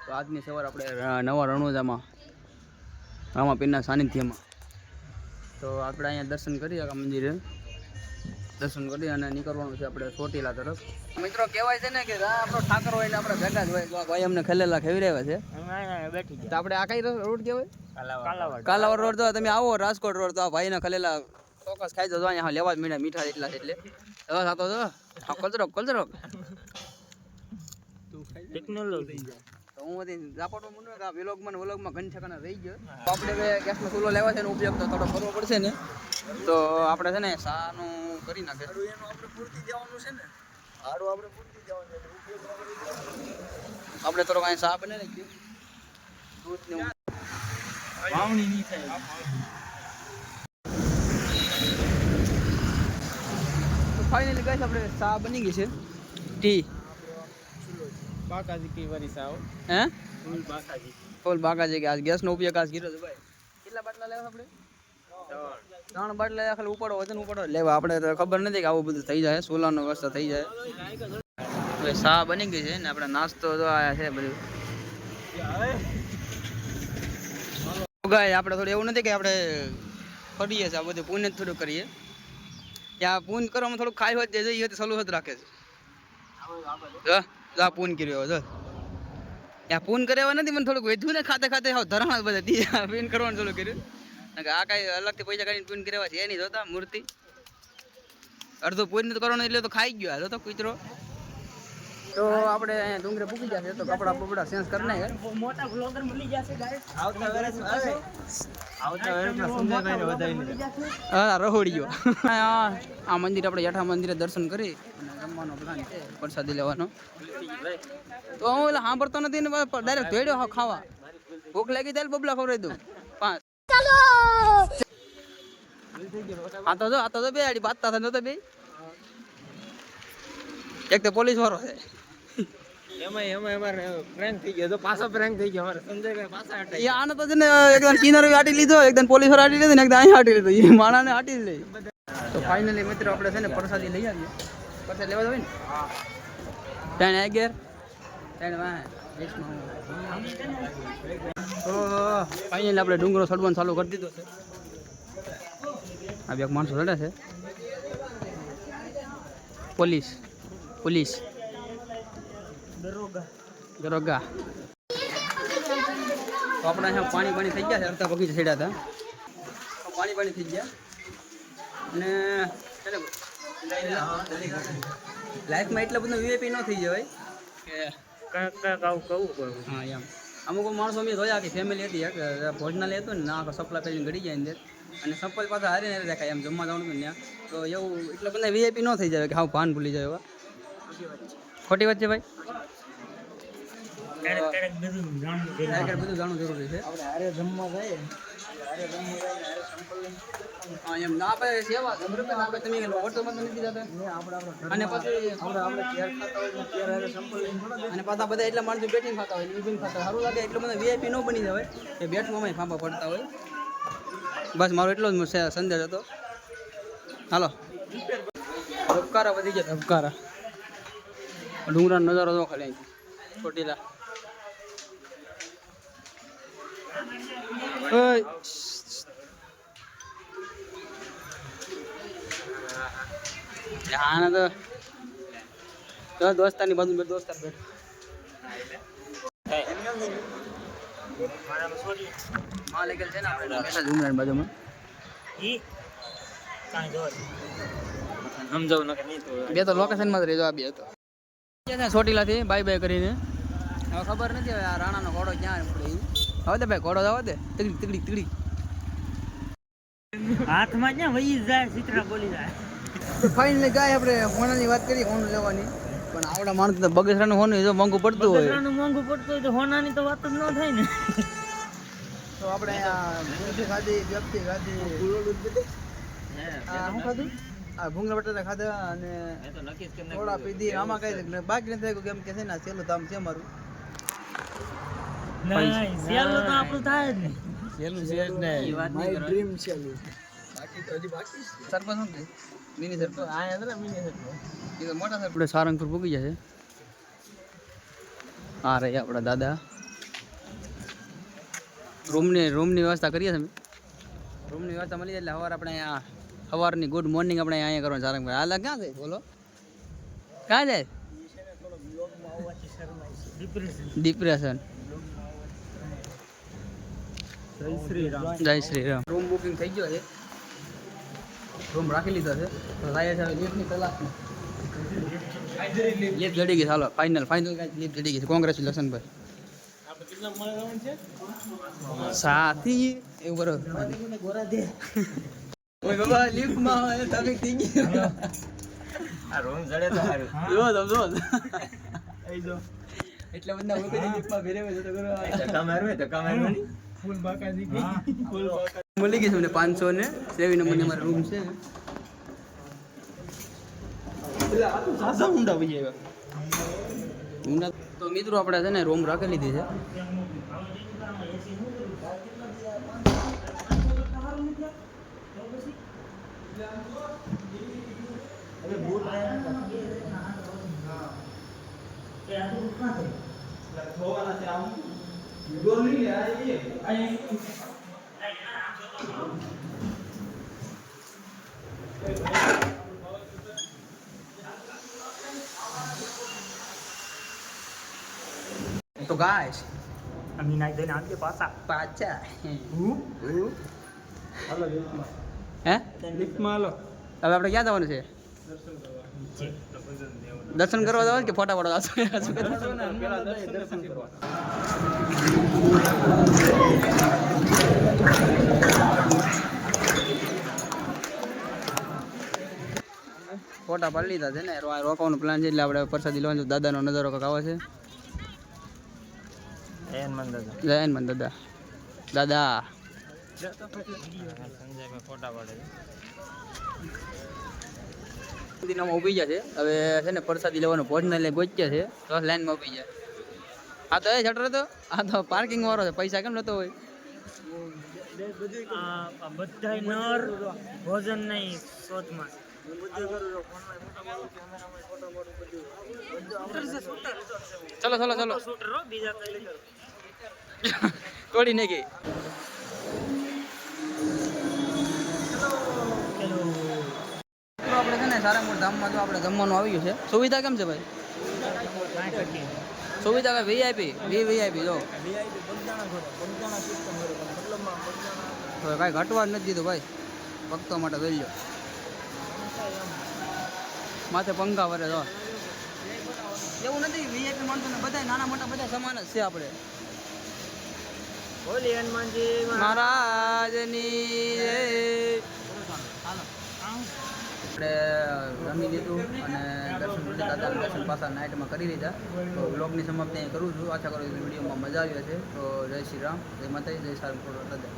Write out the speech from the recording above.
તો આજની સવાર આપણે નવા રણોજામાં રામાપીરના સાનિધ્યમાં તો આપણે અહીંયા દર્શન કરીએ આ મંદિરે દર્શન કરી અને નીકળવાનું છે આપણે ચોટીલા તરફ. મિત્રો કહેવાય છે ને કે આપણો ઠાકર હોય એટલે આપણે ભેગા જ હોય. ભાઈ અમને ખેલેલા ખેવી રહ્યા છે તો આપણે આ કઈ રોડ કહેવાય કાલાવાડ રોડ. તો તમે આવો રાજકોટ રોડ તો આ ભાઈના ખેલેલા ચોક્કસ ખાઈ જજો. અહીંયા લેવા જ મીઠા મીઠા એટલા છે એટલે સાતો કલચરો કલચરો ટેકનોલોજી તો હું ઝાપટમાં મને આ વ્લોગમાં ઘણી ઠેકાણા રહી ગયો. તો આપણે હવે ગેસનો ચૂલો લેવા છે ને ઉપયોગ તો થોડો કરવો પડશે ને તો આપણે છે ને સાનું કરી નાખે એનું આપણે પૂરતી જવાનું છે ને હારું આપણે પૂરતી જવાનું એટલે ઉપયોગ આપણે થોડો કાંઈ સા બને ને દૂધ ને વાવણી નહીં થાય. તો ફાઇનલી ગાઈસ આપણે સા બની ગઈ છે ટી બાકાજી કી વારી સાવ હે ફૂલ બાકાજી કે આજ ગેસનો ઉપયોગ આજ કર્યો છે ભાઈ. કેટલા બાટલા લેવા આપણે 3 બાટલા ખાલી ઉપાડો વજન ઉપાડો લેવા. આપણે તો ખબર નથી કે આવું બધું થઈ જાય સોલાનો વ્યવસ્થા થઈ જાય. હવે સા બની ગઈ છે ને આપણે નાસ્તો જો આયા છે બધું ગાય. આપણે થોડું એવું નથી કે આપણે ફરીએ છીએ આ બધું પૂન જ થોડું કરીએ. ત્યાં પૂન કરવામાં થોડું ખાઈ હોત જઈએ તો સલું જ રાખે છે. જા પૂન કર્યો જો ત્યાં પૂન કર્યા નથી મને થોડુંક વધ્યું ને ખાતે ખાતે હાવ ધરાણા બધા પૂન કરવાનું ચાલુ કર્યું. આ કાંઈ અલગથી પૈસા કાઢીને પૂન કર્યા છે એ નહીં જોતા મૂર્તિ અડધો પૂન તો કરવાનું એટલે તો ખાઈ ગયો જોતો કૂતરો. તો આપણે અહીંયા ડુંગરે પૂકી જશે તો કપડા બપડા ચેન્જ કરી નાખે. મોટા બ્લોગર મળી જશે ગાઈસ આવતા વર્ષ સંજયભાઈને વધાવીને હા રહોડીયો. આ મંદિર આપણે યઠા મંદિરે દર્શન કરી અને જમવાનો પ્લાન છે પ્રસાદી લેવાનો. તો હું એટલે સાંભળતો નથી ને ડાયરેક્ટ ભેડ્યો ખાવા. ભૂખ લાગી ત્યારે બબલા ખવડાવી દઉં 5 આ તો બે આડી બાતતા હતા નતો બે. એક તો પોલીસ વાળો છે એમાં અમારે પ્રેન્ક થઈ ગયો તો પાછો પ્રેન્ક થઈ ગયો અમારે સંજયભાઈ પાછા હટાઈ. આને તો છે ને એકદમ કિનારે આટી લીધો એકદમ પોલીસ વાળો આટી લીધો ને એકદમ અહીંયા આટી લીધો. એ માણાને આટી જ લઈ. તો ફાઇનલી મિત્રો આપણે છે ને પ્રસાદી લઈ આવીએ. પ્રસાદ લેવા હોય ને 3 11 3 વાહ તો ફાઇનલી આપણે ડુંગરો ચડવાનું ચાલુ કરી દીધો છે. આ બે માણસો ચડે છે પોલીસ દરોગા. તો આપણે અહીંયા પાણી થઈ ગયા છે. અડધા બગીચા છેડ્યા હતા પાણી થઈ ગયા અને લાઈફમાં એટલા બધું વીઆઈપી ન થઈ જવાય કે હા એમ. અમુક માણસો મેં જોયા કે ફેમિલી હતી ભોજનાલય હતું ને ના સપલા પહેરીને ઘડી જાય અંદર અને સપલ પાછા હારીને દેખાય એમ જમવા જવાનું ત્યાં. તો એવું એટલે બધા વીઆઈપી ન થઈ જાય કે હા ભાન ભૂલી જાય એવા. ખોટી વાત છે ભાઈ. બધું જાણવું જરૂરી છે. એમ ના આપણે સેવા તમે હોટલમાં તો નથી જતા અને પછી અને પાછા બધા એટલા માણસો બેઠીને ખાતા હોય ઊભીને ખાતા સારું લાગે. એટલું બધા વીઆઈપી ન બની જાય કે બેઠવામાં ફાંફા પડતા હોય. બસ મારો એટલો જ સંદેશ હતો. હાલો ધબકારા વધી ગયા ધબકારા. ડુંગરાનો નજારો જો ખાલી ચોટીલા. આને તો દોસ્તારની બાજુ બે દોસ્તાર બેઠો માલિકલ છે ને આપણે બેઠા ડુંગરાની બાજુમાં. બે તો લોકેશનમાં જ રહેજો. આ બે તો ચોટીલાથી બાય કરીને હવે ખબર નથી હવે આ રાણાનો ઘોડો ક્યાં પડે. હવે દે ભાઈ ઘોડો જવા દે તીકડી હાથમાં ક્યાં વહી જાય ચિત્રા બોલી જાય. ફાઇનલી ગાય આપણે હોનાની વાત કરી હોનું લેવાની પણ આવડા માણસ તો બગસરાનું હોનું જો મોંઘું પડતું હોય તો હોનાની તો વાત જ ન થાય ને. તો આપણે ખાધી વ્યક્તિ ખાધી શું ખાધું આ ભૂંગળા બટાટા ખાધા અને થોડા પીધી. આમાં કઈ બાકી નથી થયું કેમ કે છે ને છેલ્લું ધામ છે મારું. સેલું તો આપણું થાય જ ને. સેલું છે જ ને માય ડ્રીમ સેલું. બાકી તો હજી બાકી સરપંચ શું કે મિની સરપંચ આ અંદર મિની સરપંચ એ તો મોટા સરપંચ. આપણે સારંગપુર પૂગી જશે. આ રે આપણા દાદા રૂમની વ્યવસ્થા કરીએ છીએ અમે. રૂમની વ્યવસ્થા મળી જાય એટલે સવારે આપણે અહીંયા સવારની ગુડ મોર્નિંગ આપણે અહીંયા કરવાનું સારંગભાઈ. હાલ ક્યાં જાય બોલો, ક્યાં જાય? ડિપ્રેશન. જય શ્રી રામ. રૂમ બુકિંગ થઈ ગયો છે, રૂમ રાખી લીધો છે. તો થાય છે લિફ્ટની તલાશમાં. લિફ્ટ જડી ગઈ, ચાલો ફાઇનલ લિફ્ટ જડી ગઈ છે. કોંગ્રેચ્યુલેશન ભાઈ. સાથી એવું બરોબર. ઓય બાબા લિફ્ટમાં ટ્રાફિક થઈ ગઈ. આ રૂમ જડે તો સારું. જો એટલે બધા ઓકે લિફ્ટમાં ભેરેવે તો કરો. ધક્કા મારવે ફૂલ બાકા દીધી. મળી ગઈ છે મને 500 ને 7 નંબરની અમારો રૂમ છે. તો મિત્રો આપણે છે ને રૂમ રાખી લીધી છે. તો ગાઈસ અમે નાઈ દઈને આવજે પાછા. પાછા હે લિફ્ટમાં હાલો. હવે આપણે ક્યાં જવાનું છે? દર્શન કરવા જવાનું કે ફોટા ફોટા ફોટા પાડી લીધા છે ને. રોકવાનો પ્લાન છે એટલે આપણે પ્રસાદી લેવાનું. દાદાનો નજારો કાંક આવે છે. જય હનુમાન દાદા. દાદા સંજયભાઈ ફોટા પાડે દિનામાં ઊભી ગયા છે. હવે છે ને પ્રસાદી લેવાનો ભોજનાલય ગોચ્યા છે. તો લાઈનમાં ઊભી જાય. આ તો એ શટર હતો, આ તો પાર્કિંગ વાળો છે. પૈસા કેમ નતો હોય? આ બધાય નર ભોજન નહીં શોધમાં. ચલો ચલો ચલો શૂટર હો, બીજા કઈ લઈ તોડી નહીં ગઈ. આપણે છે ને સારા મોટા ધામમાં તો આપણે જમવાનું આવી ગયું છે. સુવિધા કેમ છે ભાઈ? સુવિધા કઈ વીઆઈપી વીઆઈપી જો તો કાંઈ ઘટવા જ નથી દીધું ભાઈ. ભક્તો માટે જોઈ લો. માથે પંખા વરે જો. એવું નથી, વીઆઈપી માણસોને બધા નાના મોટા બધા સમાન જ છે. આપણે બોલી હનુમાનજી મહારાજની આપણે રમી લીધું અને દર્શન દાદાના દર્શન પાછા નાઇટમાં કરી લીધા. તો બ્લોગની સમાપ્તિ અહીં કરું છું. આશા કરું છું વિડીયોમાં મજા આવી હશે. તો જય શ્રી રામ, જય માતાજી, જય સારંગપુર દાદા.